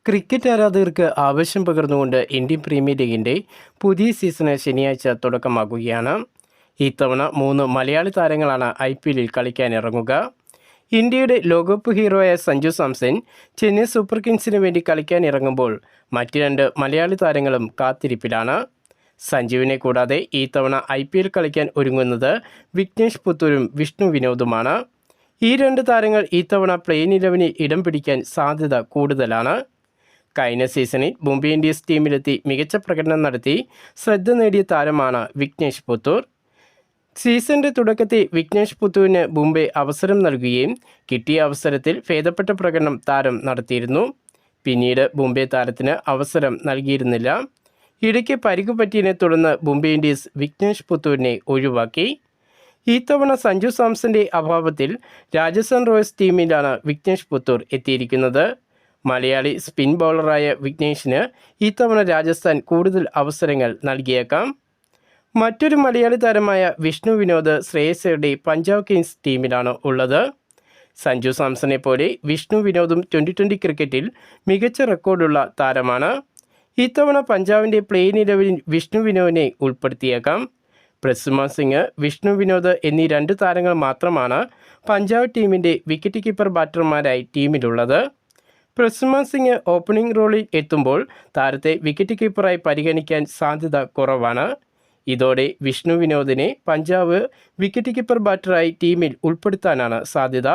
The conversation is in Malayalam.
ക്രിക്കറ്റ് ആരാധകർക്ക് ആവേശം പകർന്നുകൊണ്ട് ഇന്ത്യൻ പ്രീമിയർ ലീഗിൻ്റെ പുതിയ സീസണ് ശനിയാഴ്ച തുടക്കമാകുകയാണ്. ഇത്തവണ 3 മലയാളി താരങ്ങളാണ് IPLൽ കളിക്കാനിറങ്ങുക. ഇന്ത്യയുടെ ലോകകപ്പ് ഹീറോയായ സഞ്ജു സാംസൺ ചെന്നൈ സൂപ്പർ കിങ്സിന് വേണ്ടി കളിക്കാനിറങ്ങുമ്പോൾ മറ്റ് 2 മലയാളി താരങ്ങളും കാത്തിരിപ്പിലാണ്. സഞ്ജുവിനെ കൂടാതെ ഇത്തവണ IPL കളിക്കാൻ ഒരുങ്ങുന്നത് വിഘ്നേഷ് പുത്തൂരും വിഷ്ണു വിനോദുമാണ്. ഈ 2 താരങ്ങൾ ഇത്തവണ പ്ലെയിൻ 11-ൽ ഇടം പിടിക്കാൻ സാധ്യത കൂടുതലാണ്. കഴിഞ്ഞ സീസണിൽ മുംബൈ ഇന്ത്യൻസ് ടീമിലെത്തി മികച്ച പ്രകടനം നടത്തി ശ്രദ്ധ നേടിയ താരമാണ് വിഘ്നേഷ് പുത്തൂർ. സീസണിൻ്റെ തുടക്കത്തിൽ വിഘ്നേഷ് പുത്തൂരിന് മുംബൈ അവസരം നൽകുകയും കിട്ടിയ അവസരത്തിൽ ഭേദപ്പെട്ട പ്രകടനം താരം നടത്തിയിരുന്നു. പിന്നീട് മുംബൈ താരത്തിന് അവസരം നൽകിയിരുന്നില്ല. ഇടയ്ക്ക് പരിക്ക് പറ്റിയതിനെ തുടർന്ന് മുംബൈ ഇന്ത്യൻസ് വിഘ്നേഷ് പുത്തൂരിനെ ഒഴിവാക്കി. ഇത്തവണ സഞ്ജു സാംസന്റെ അഭാവത്തിൽ രാജസ്ഥാൻ റോയൽസ് ടീമിലാണ് വിഘ്നേഷ് പുത്തൂർ എത്തിയിരിക്കുന്നത്. മലയാളി സ്പിൻ ബൗളറായ വിഘ്നേഷിന് ഇത്തവണ രാജസ്ഥാൻ കൂടുതൽ അവസരങ്ങൾ നൽകിയേക്കാം. മറ്റൊരു മലയാളി താരമായ വിഷ്ണു വിനോദ് ശ്രേയസ്സയുടെ പഞ്ചാബ് കിങ്സ് ടീമിലാണ് ഉള്ളത്. സഞ്ജു സാംസനെ പോലെ വിഷ്ണു വിനോദും 2020 ക്രിക്കറ്റിൽ മികച്ച റെക്കോർഡുള്ള താരമാണ്. ഇത്തവണ പഞ്ചാബിൻ്റെ പ്ലെയിൻ 11-ൽ വിഷ്ണു വിനോദിനെ ഉൾപ്പെടുത്തിയേക്കാം. പ്രസുമാൻ സിംഗ്, വിഷ്ണു വിനോദ് എന്നീ 2 താരങ്ങൾ മാത്രമാണ് പഞ്ചാബ് ടീമിൻ്റെ വിക്കറ്റ് കീപ്പർ ബാറ്റർമാരായി ടീമിലുള്ളത്. പ്രസുമാൻ സിംഗ് ഓപ്പണിംഗ് റോളിൽ എത്തുമ്പോൾ താരത്തെ വിക്കറ്റ് കീപ്പറായി പരിഗണിക്കാൻ സാധ്യത കുറവാണ്. ഇതോടെ വിഷ്ണു വിനോദിനെ പഞ്ചാബ് വിക്കറ്റ് കീപ്പർ ബാറ്ററായി ടീമിൽ ഉൾപ്പെടുത്താനാണ് സാധ്യത.